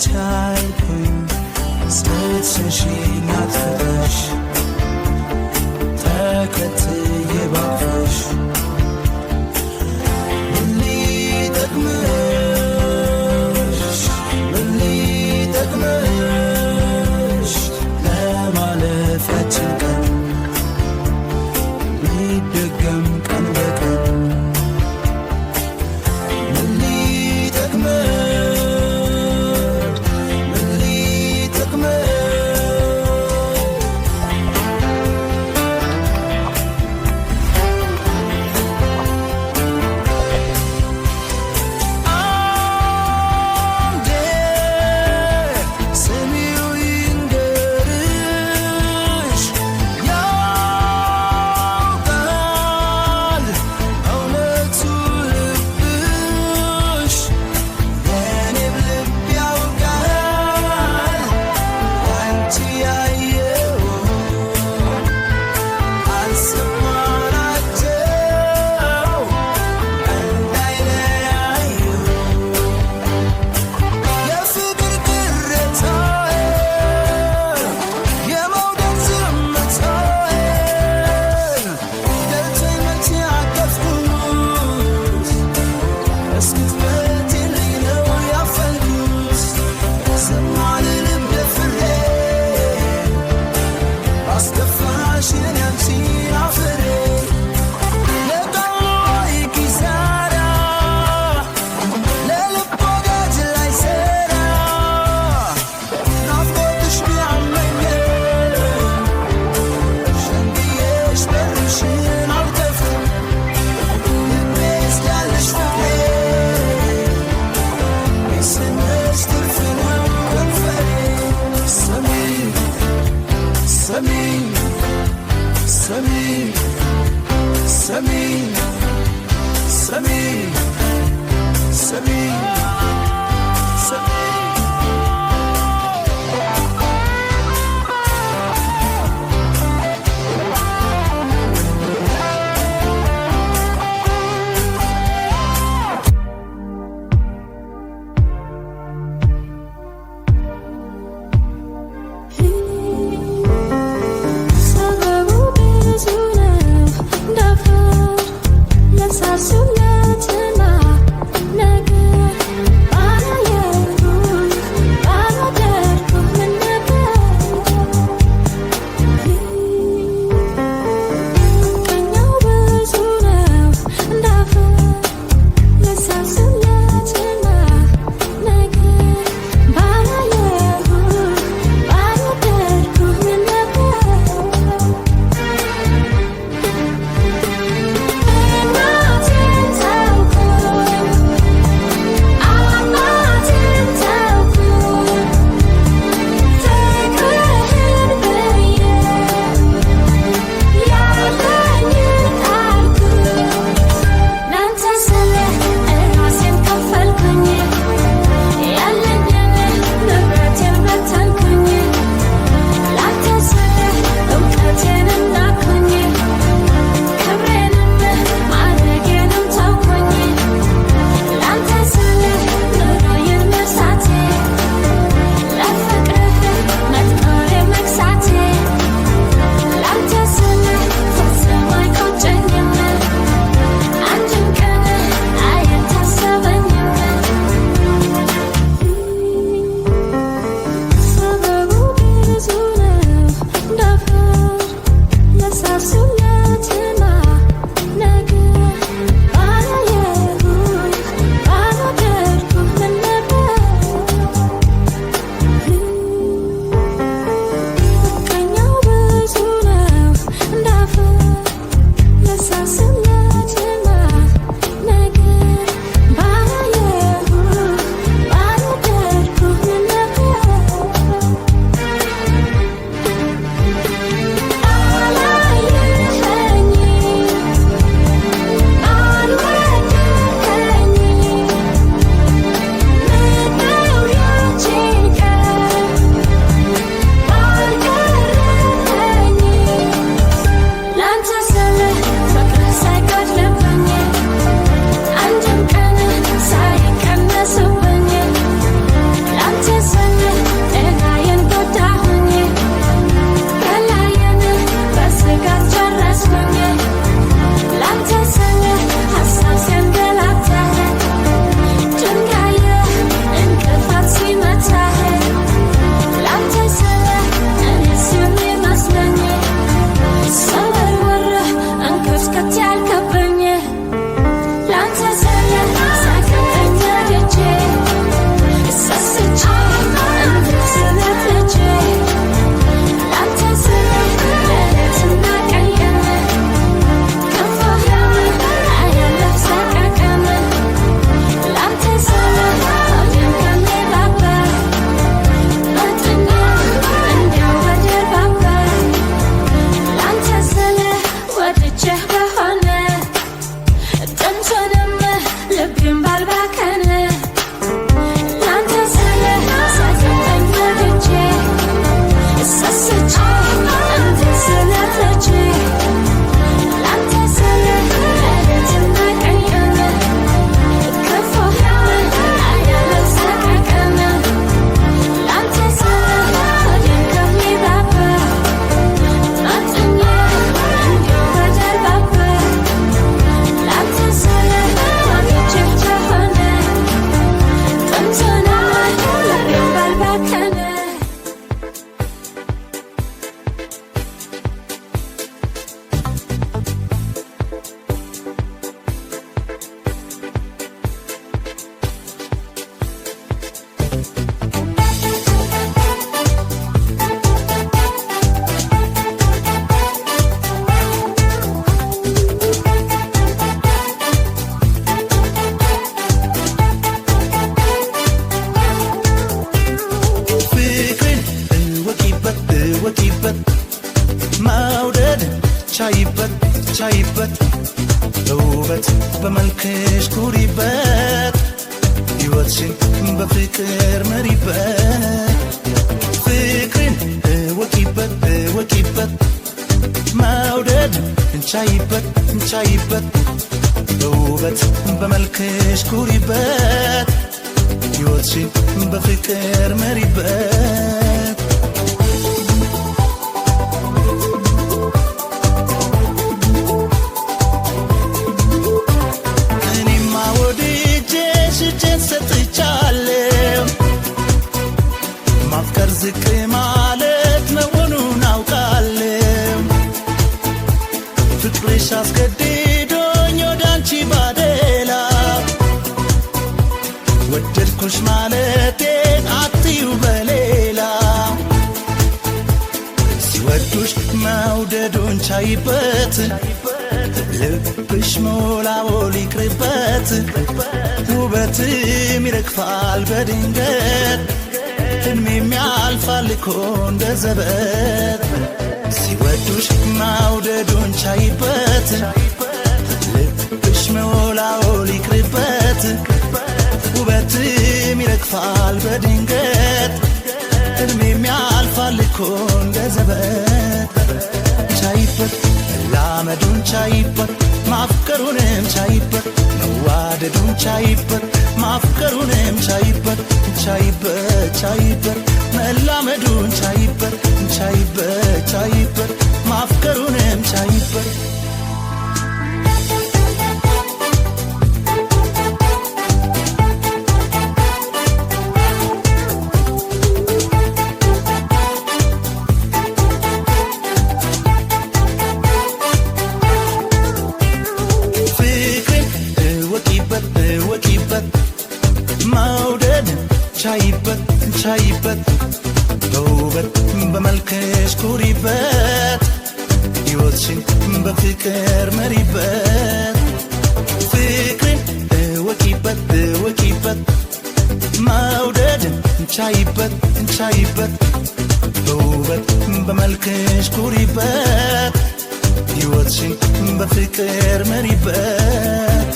አልቻልኩም ስትሸሺኝ አትፍረሽ ተከትዬ ባክሽ ምን ሊጠቅምሽ ለማለፍ ያችን ቀን ሚደገም ቀን በቀን ውበት በመልክሽ ኩሪበት ሕይወትሽን በፍቅር መሪበት ፍቅርን እወቂበት እወቂበት መውደድ እንቻይበት እንቻይበት ውበት በመልክሽ ኩሪበት ሕይወትሽን በፍቅር መሪበት እኔማ ወድጄሽ እጄን ሰጥቻለሁ ማፍቀር ዝቅ ማለት መሆኑን አውቃለሁ ፍቅርሽ አስገድዶኝ ወዳንቺ ባደላ ወደድኩሽ ማለቴን አትዩ በሌላ ሲወዱሽ መውደዱን ቻይበት ልብሽ ሞላወል ይቅርበት ውበትም ይረግፋል በድንገት እድሜም ያልፋል እኮ እንደ ዘበት ሲወዱሽ መውደዱን ቻይበት ልብሽ ሞላወል ይቅርበት ውበትም ይረግፋል በድንገት እድሜም ያልፋል እኮ እንደ ዘበት ቻይበት መላመዱን ቻይበት ማፍቀሩንም ቻይበት መዋደዱን ቻይበት ማፍቀሩንም ቻይበት ቻይበት ቻይበት መላመዱን ቻይበት ቻይበት ቻይበት ማፍቀሩንም ቻይበት ቻይበት ቻይበት በውበት በመልክሽ ኩሪበት ሕይወትሽን በፍቅር መሪበት ፍቅርን እወቂበት እወቂበት መውደድን ቻይበት ቻይበት በውበት በመልክሽ ኩሪበት ሕይወትሽን በፍቅር መሪበት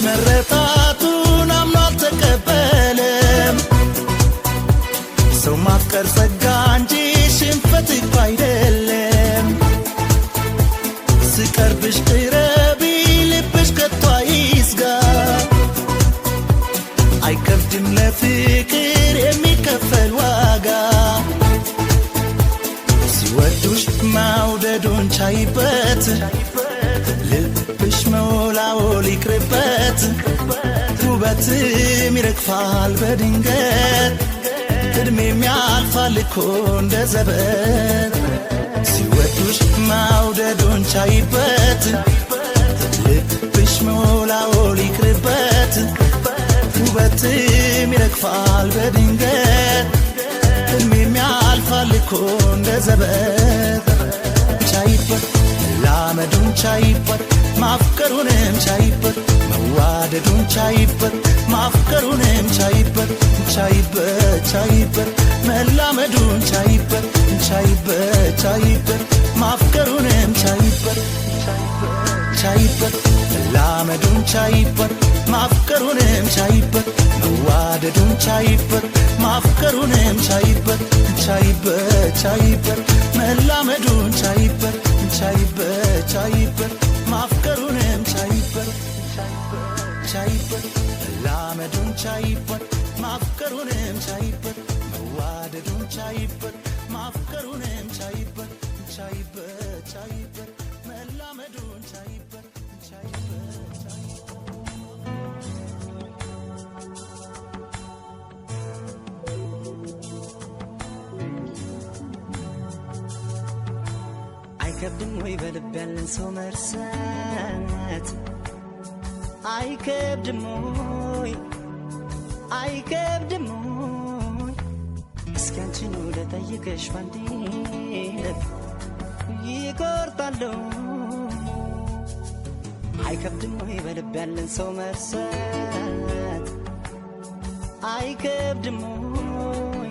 መረታቱን አምኖ አልተቀበለም ሰው ማፍቀር ጸጋ እንጂ ሽንፈት እኮ አይደለም ስቀርብሽ ቅረቢ ልብሽ ከቶ አይስጋ አይከብድም ለፍቅር የሚከፈል ዋጋ ሲወዱሽ መውደዱን ቻይበት ልብሽ መውላወል ይቅርበት ውበትም ይረግፋል በድንገት እድሜም ያልፋል እኮ እንደ ዘበት ሲወዱሽ መውደዱን ቻይበት ልብሽ መውላወል ይቅርበት ውበትም ይረግፋል በድንገት እድሜም ያልፋል እኮ እንደ ዘበት ቻይበት መላመዱን ቻይበት ማፍቀሩንም ቻይበት መዋደዱን ቻይበት ማፍቀሩንም ቻይበት ቻይበት ቻይበት መላመዱን ቻይበት ቻይበት ቻይበት ማፍቀሩንም ቻይበት ቻይበት መላመዱን ቻይበት ማፍቀሩንም ቻይበት መዋደዱን ቻይበት ማፍቀሩንም ቻይበት ቻይበት ቻይበት መላመዱን ቻይበት ቻይበት ቻይበት ማፍቀሩንም ቻይበት ቻይበት መላመዱን ቻይበት ማፍቀሩንም ቻይበት መዋደዱን ቻይበት ማፍቀሩንም ቻይበት ቻይበት ቻይበት መላመዱን ቻይበት ቻይበት አይከብድም ወይ በልብ ያለን ሰው መርሳት አይከብድም ወይ አይከብድም ወይ እስኪ አንቺን ልጠይቅሽ ባንዴ ይቆርጣለሁ አይከብድም ወይ በልብ ያለን ሰው መርሳት አይከብድም ወይ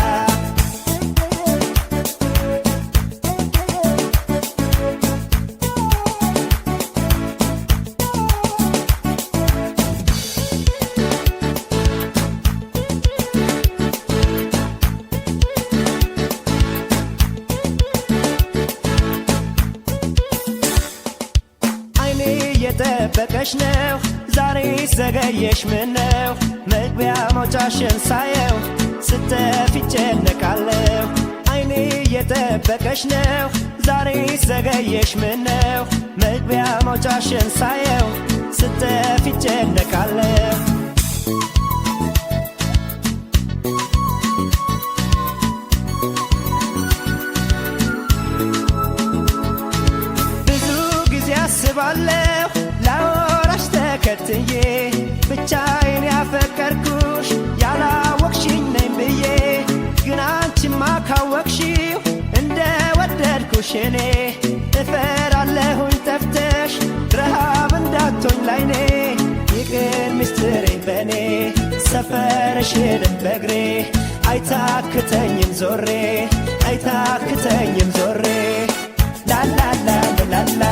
እየጠበቀሽ ነው ዛሬ ዘገየሽ ምነው መግቢያ መውጫሽን ሳየው ስተፊ ጨነቃለሁ አይኔ እየጠበቀሽ ነው ዛሬ ዘገየሽ ምነው መግቢያ መውጫሽን ሳየው ስተፊ ጨነቃለሁ አስባለሁ ላወራሽ ተከትዬ ብቻዬን ያፈቀርኩሽ ያላወቅሽኝ ነኝ ብዬ ግን አንቺማ ካወቅሽው እንደ ወደድኩሽ እኔ እፈራለሁኝ ጠፍተሽ ረሃብ እንዳትሆኝ ላይኔ ይቅር ምስጢሬን በኔ ሰፈርሽንም በእግሬ አይታክተኝም ዞሬ አይታክተኝም ዞሬ ላላላላላ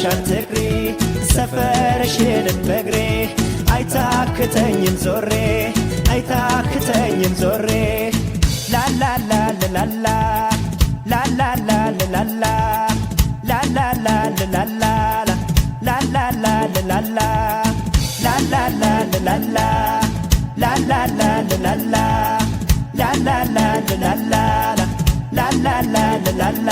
አትቅሪ ሰፈርሽንም በእግሬ አይታክተኝም ዞሬ አይታክተኝም ዞሬ ላላላላላ ላላላላላ ላላላላላ ላላላላላ ላላላላላ ላላላላላ ላላላላላ ላላላላላ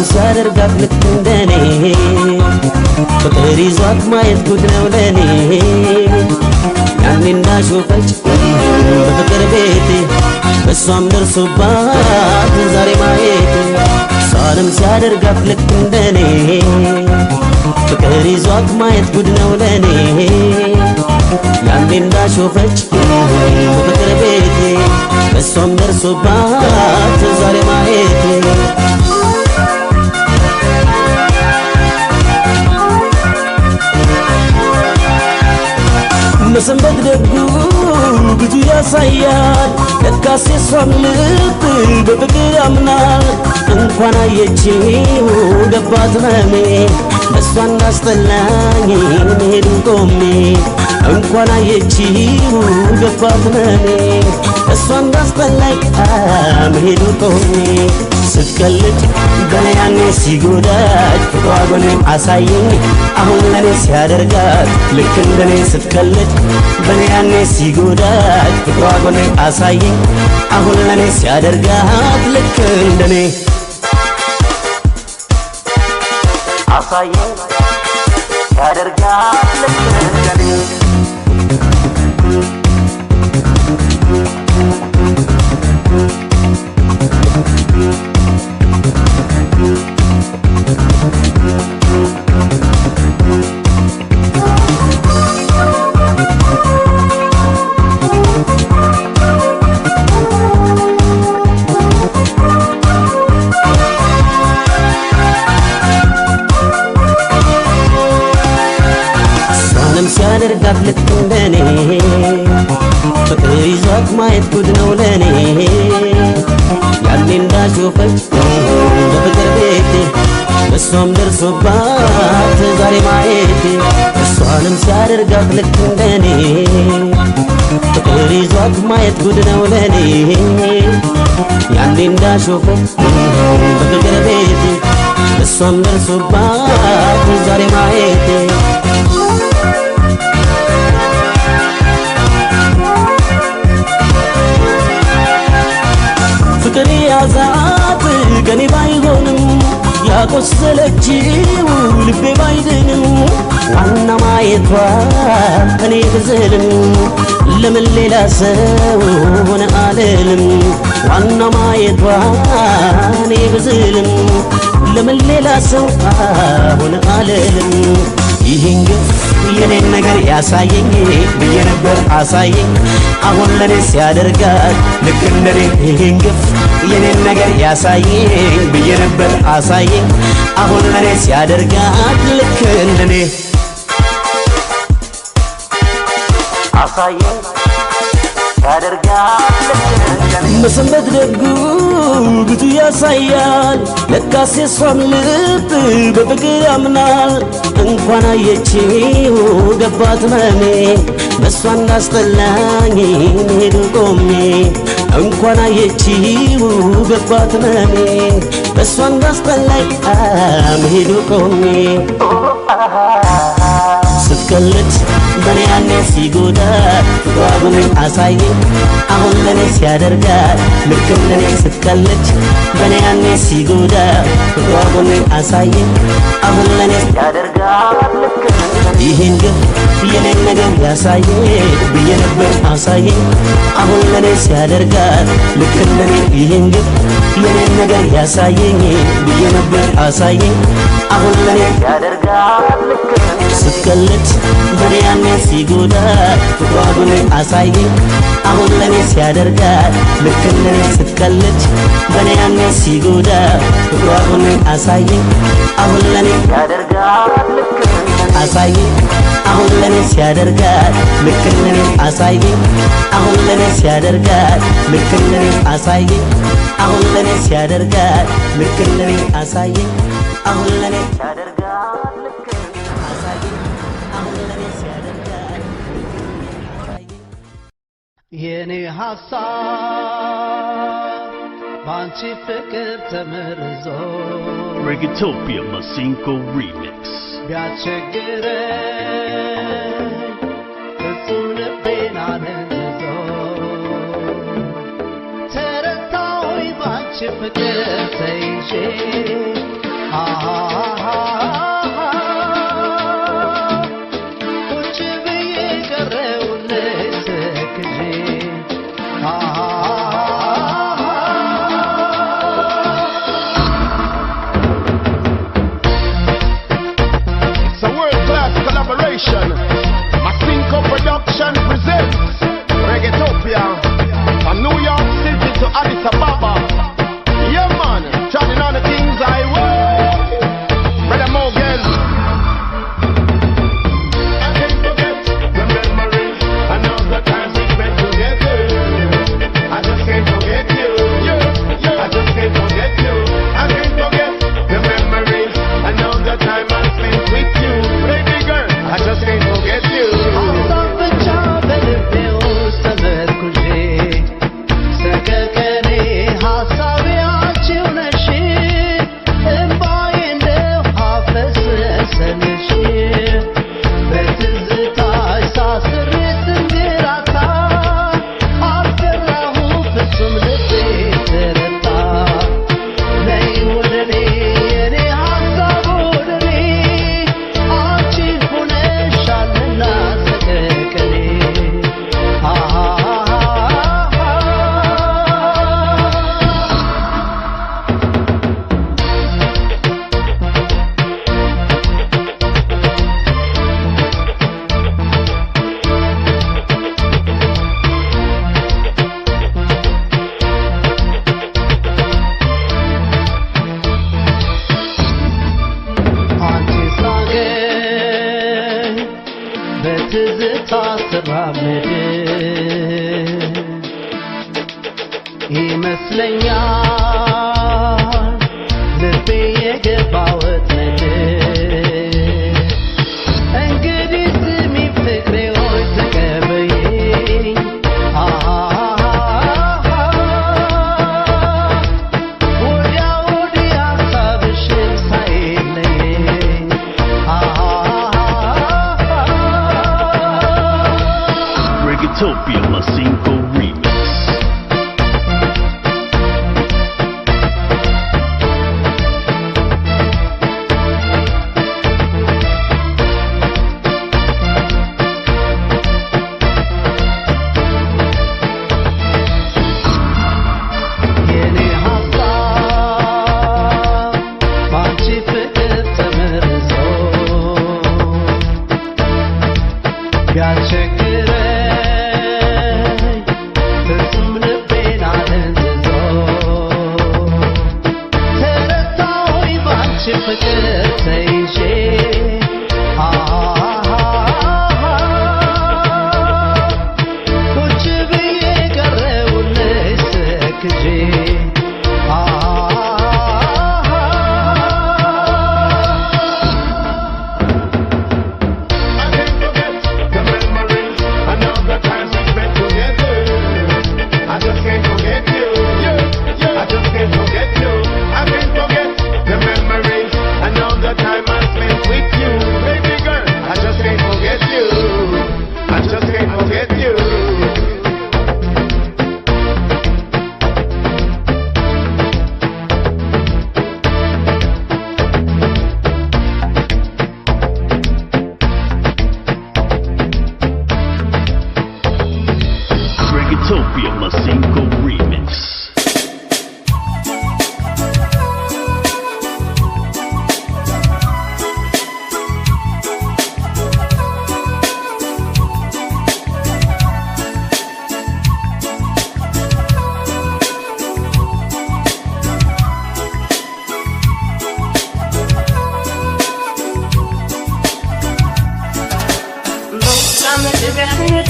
ሲያደርጋት ልክ እንደኔ ፍቅር ይዟት ማየት ጉድ ነው ለኔ ያኔ እንዳሾፈች በፍቅር ቤቴ በሷም ደርሶባት ዛሬ ማየት እሷንም ሲያደርጋት ልክ እንደኔ ፍቅር ይዟት ማየት ጉድ ነው ለኔ ያኔ እንዳሾፈች በፍቅር ቤቴ በሷም ደርሶባት ዛሬ ማየት መሰንበት ደጉ ብዙ ያሳያል ለካስ የሷም ልብ በፍቅር ያምናል እንኳን አየችው ገባት መሜ እሷ እንዳስጠላኝ መሄዱን ቆሜ እንኳን አየችው ገባት መሜ እሷ እንዳስጠላኝ መሄዱን ቆሜ ስትቀልድ በኔ ያኔ ሲጎዳት ፍቅሯ ጎኔን አሳየኝ አሁን ለኔ ሲያደርጋት ልክ እንደኔ ስትቀልድ በኔ ያኔ ሲጎዳት ፍቅሯ ጎኔን አሳየኝ አሁን ለኔ ሲያደርጋት ልክ እንደኔ አሳየኝ ሲያደርጋት ልክ እንደኔ ሲያደርጋት ልክ እንደኔ ፍቅር ይዟት ማየት ጉድ ነው ለኔ ያኔ እንዳሾፈች በፍቅር ቤቴ እሷም ደርሶባት ዛሬ ማየቴ እሷ እሷንም ሲያደርጋት ልክ እንደኔ ፍቅር ይዟት ማየት ጉድ ነው ለኔ ያንዴ እንዳሾፈች በፍቅር ቤቴ እሷም ደርሶባት ዛሬ ማየቴ ፍቅር ያዛት ከኔ ባይሆንም ያቆሰለችው ልቤ ባይድንም ዋና ማየቷ እኔ ብዝልም ለምን ሌላ ሰው ሆነ አልልም ዋና ማየቷ እኔ ብዝልም ለምን ሌላ ሰው ሆነ አልልም ይህን ግፍ የኔን ነገር ያሳየኝ ብዬ ነበር አሳየኝ አሁን ለኔ ሲያደርጋት ልክ እንደኔ ይህን ግፍ የኔን ነገር ያሳየኝ ብዬ ነበር አሳየኝ አሁን ለኔ ሲያደርጋት ልክ እንደኔ አሳየኝ ያደርጋት ልክ እንደኔ መሰንበት ደጉ ብዙ ያሳያል ለካስ የሷም ልብ በፍቅር ያምናል እንኳን አየችው ገባት መሜ በሷ እንዳስጠላኝ ሄዱ ቆሜ እንኳን አየችው ገባት መሜ በሷ እንዳስጠላኝ ሄዱ ቆሜ ስትቀልድ በኔ ያኔ ሲጎዳ ፍቅሯን አሳየኝ አሁን ለኔ ሲያደርጋት ልክ እንደኔ ስትቀልድ በኔ ያኔ ሲጎዳ ፍቅሯን አሳየኝ አሁን ለኔ ሲያደርጋት ልክ ይህን ግፍ የኔን ነገር ያሳየኝ ብዬ ነበር አሳየኝ አሁን ለኔ ሲያደርጋት ልክ እንደኔ ይህን ግፍ የኔን ነገር ያሳየኝ ብዬ ነበር አሳየኝ አሁን ለኔ ሲያደርጋት ልክ ስትቀልድ በኔ ያኔ ሲጎዳ ፍቅሯን አሳየኝ አሁን ለኔ ሲያደርጋት ልክ እንደኔ ስትቀልድ በኔ ያኔ ሲጎዳ ፍቅሯን አሳየኝ አሁን ለኔ ሲያደርጋት ልክ አሳየኝ አሁን ለኔ ሲያደርጋት ልክ እንደኔ አሳየኝ አሁን ለኔ ሲያደርጋት ልክ እንደኔ አሳየኝ አሁን ለኔ ሲያደርጋት ልክ እንደኔ አሳየኝ አሁን ለኔ ሲያደርጋት ልክ አሳየኝ አሁን ለኔ ሲያደርጋት የኔ ሐሳብ ባንቺ ፍቅር ተመርዞ Reggaetopia Masinko Remix ቢያስቸግረኝ ፍጹም ልቤን አደንዝዞ ተረታሁኝ ባንቺ ፍቅር ተይዤ ቁጭ ብዬ ቀረሁልሽ ተክዤ Masinko Production presents Reggaetopia from New York City to Addis Ababa. Yeah man, turning on the things I want. Brother Morgan. I can't forget the memories and all the times we spent together. I just can't forget you. I just can't forget you. I can't forget the memories and all the time I spent with you. Baby girl, I just can't forget you. በትዝታ ስራመድ ይመስለኛል ልቤ የገባው ወጥመድ እንግዲህ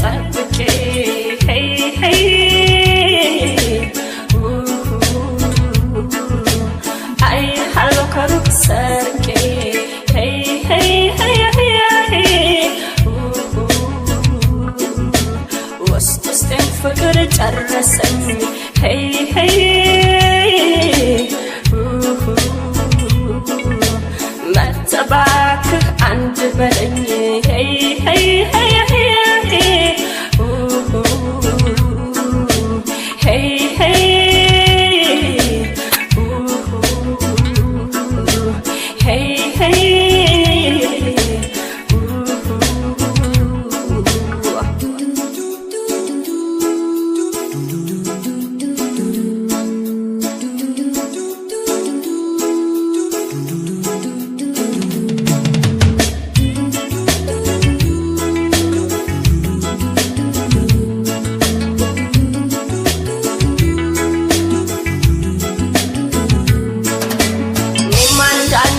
ጠብቄ hey hey አይ ሃሎ ከሩቅ ሰርቄ hey hey hey ውስጤን ፍቅር ጨረሰኝ hey hey መተባክህ አንድ በለኝ hey hey hey hey hey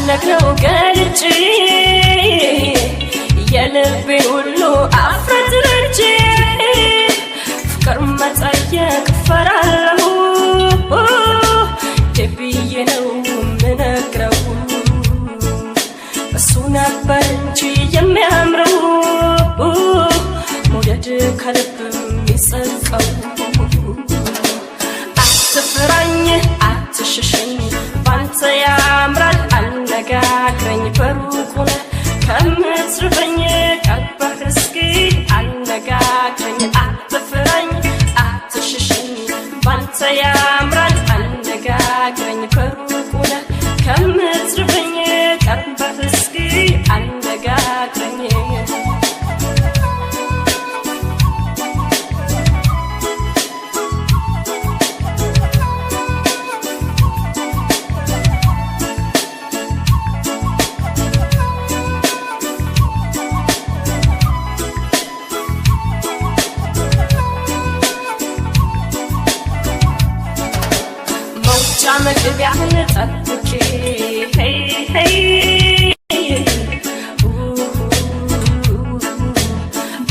ነግረው ገልጬ የልቤ ሁሉ አፍረት ረጭ ፍቅር መጠየቅ ፈራለሁ ደብዬ ነው ምነግረው እሱ ነበር እንጂ የሚያምረው መውደድ ከልብ የሚጸድቀው አትፍራኝ አትሽሸኝ ባንተ ያምራል አነጋግረኝ በሩቁ ነህ ከምትርበኝ ቀርበህ እስኪ አነጋግረኝ አትፍራኝ አትሽሸኝ ባንተ ያምራል አነጋግረኝ በሩቁ ነህ ከምትርበኝ ቀርበህ እስኪ አነጋግረኝ መግቢያህን ጠብቄ hey hey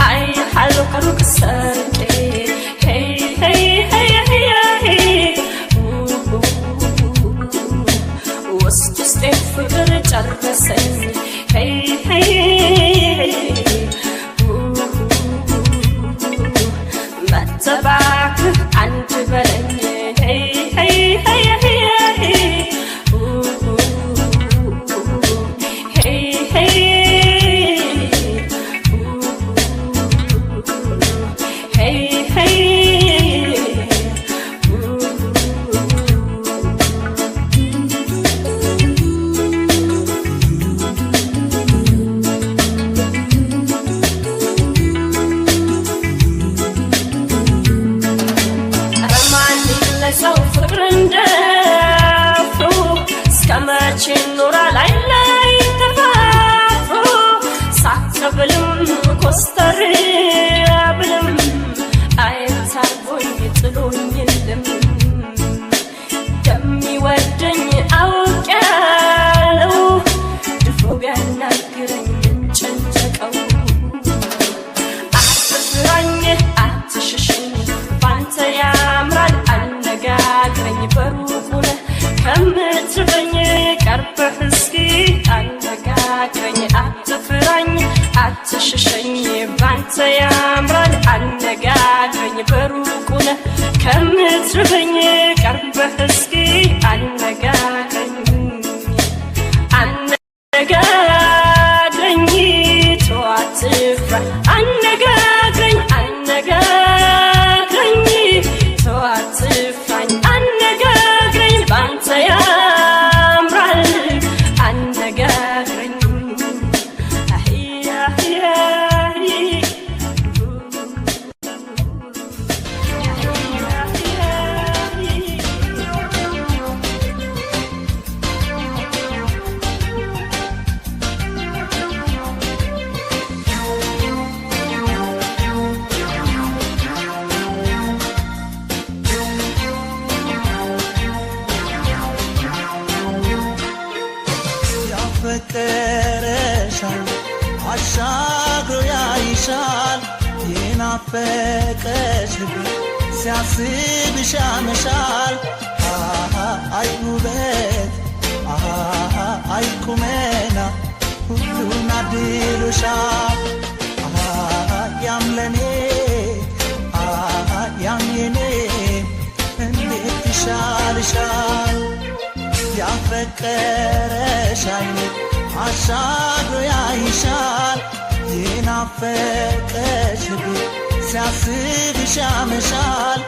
አይ ሃሎ ከሩቅ ሰርቄ hey hey hey ውስጤን ፍቅር ጨረሰኝ hey hey መተባክህ አንድ በለኝ hey hey hey ሰው ፍቅር እንደፍሩ እስከመቼ ኖራል አይለይ ተፋፍሮ ሳትብልም ኮስተር ብልም አይታርቦኝ ጥሎኝ የለም የሚወደኝ አውቄያለሁ ድፎ ቢያናግረኝ እንጨንጨቀው አትፍራኝ አትሽሽኝ ባንተ ያምራል አነጋግረኝ በሩቁ ነህ ከምትርበኝ ቀርበህ እስኪ አነጋግረኝ አትፍራኝ አትሽሸኝ ባንተ ያምራል አነጋግረኝ በሩቁ ነህ ከምትርበኝ ቀርበህ እስኪ አነጋግረኝ አነጋግረኝ ተው አትፍራ አነጋግረኝ አነጋግረኝ ተው አትፍራኝ አነጋግረኝ ባንተ ያምራል አነጋግረኝ ያፈቀረሻል አሻግሮ ያይሻል የናፈቀሽ ልቤ ሲያስብሽ ያመሻል አይ ውበት አይ ቁመና ሁሉን አድሎሻል ያም ለኔ ያም የኔ እንዴት ይሻልሻል ያፈቀረሽ አይኔ አሻግሮ ያይሻል የናፈቀሽ ልቤ ሲያስብሽ ያመሻል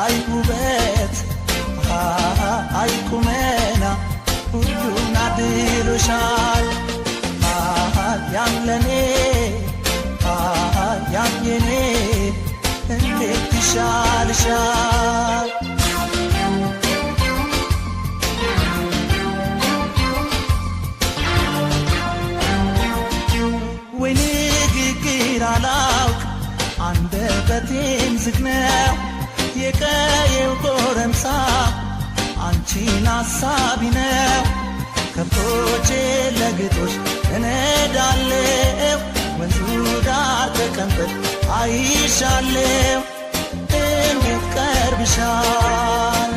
አይ ውበት አይ ቁመና ሁሉን አድሎሻል ያም ለኔ ያም የኔ እንዴት ይሻልሻል ወይ ንግግር አላውቅ አንደበቴም ዝግ ነው የቀየው ጎረምሳ አንቺን አሳቢ ነው ከብቶቼ ለግጦሽ እነዳለው ወንዙ ዳር ተቀምጠን አይሻለው እንዴት ቀርብሻል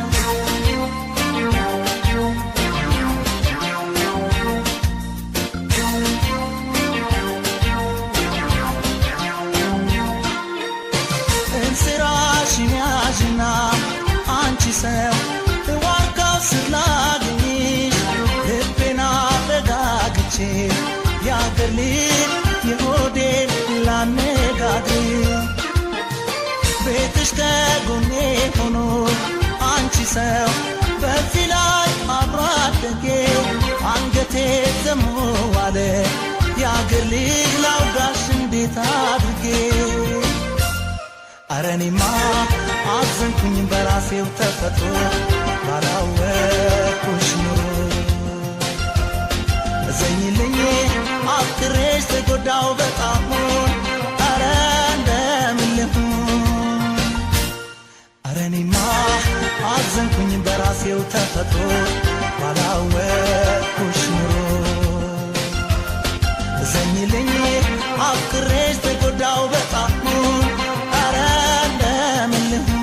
እንስራሽን ያዥና አንቺ ሰው ዋርካው ስላገኝሽ ልቤና አረጋግቼ ያገር ልጅ የሆዴን ላነጋግር ቤትሽ ከጎኔ ሆኖ አንቺ ሰው በዚህ ላይ አብሮ አደጌ አንገቴ ዘሞ ዋለ ያገር ልጅ ላውጋሽ እንዴት አድርጌ አረኔማ አዘንኩኝ በራሴው ተፈጥሮ ባላወቅኩሽ ኑሮ እዘኝልኝ አፍቅሬሽ ተጎዳው በጣም አረ እንደምን ልሁን አረኔማ አዘንኩኝ በራሴው ተፈጥሮ ባላወቅኩሽ ኑሮ እዘኝልኝ አፍቅሬሽ ተጎዳው በጣም አረ እንደምን ልሁን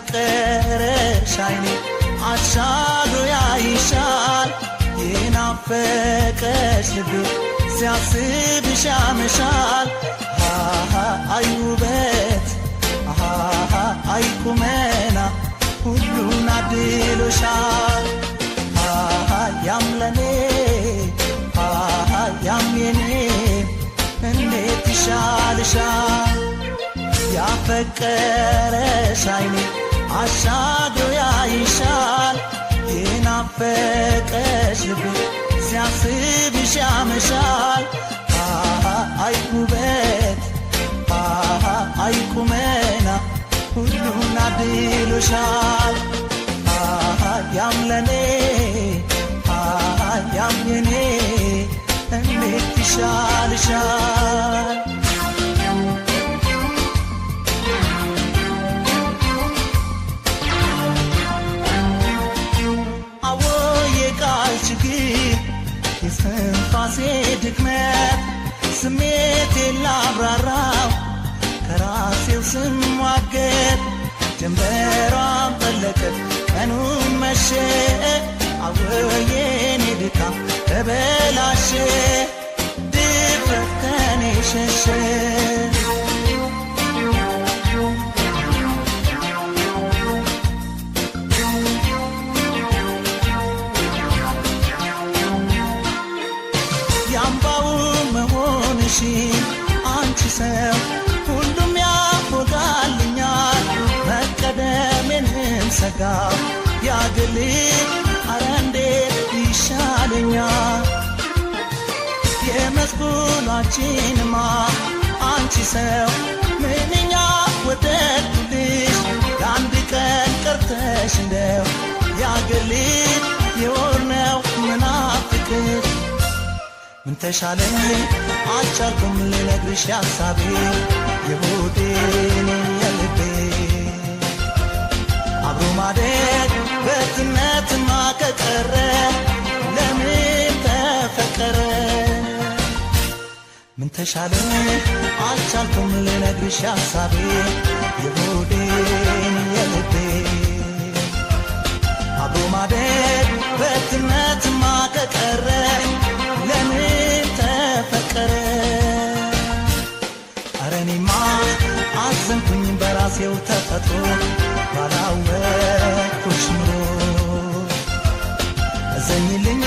ያፈቀረሽ አይኔ አሻግሮ ያይሻል የናፈቀሽ ልቤ ሲያስብሽ ያመሻል አይ ውበት አይ ቁመና ሁሉን አድሎሻል ያም ለኔ ያም የኔ እንዴት ይሻልሻል ያፈቀረሽ አይኔ አሻግሮ ያይሻል የናፈቀሽ ልቤ ሲያስብሽ ያመሻል አይ ውበት አይ ቁመና ሁሉን አድሎሻል ያም ለኔ ያም የኔ እንዴት ይሻልሻል የስንፋሴ ድክመት ስሜቴ ላብራራው ከራሴው ስሟገት ጀንበሯን ጠለቀት ቀኑን መሸ አወየኔ ድካም ተበላሸ ድፍረት ከኔ ሸሸ አንቺ ሰው ሁሉም ያፎጋልኛል መቀደሜንም ሰጋው ያግል አረ እንዴት ይሻለኛል የመስጉናችንማ አንቺ ሰው ምንኛ ወደድኩልሽ ለአንድ ቀን ቀርተ ተሻለኝ አልቻልኩም ልነግርሽ ሐሳቤ የሆዴን የልቤ አብሮ ማደግ በትነትማ ከቀረ ለምን ተፈቀረ ምን ተሻለኝ አልቻልኩም ልነግርሽ ሐሳቤ የሆዴን የልቤ አብሮ ማደግ በትነትማ ከቀረ ለምን ተፈቀረ ኧረ እኔማ አዘንኩኝ በራሴው ተፈጥሮ ባላወቅኩሽ ኑሮ እዘኝልኝ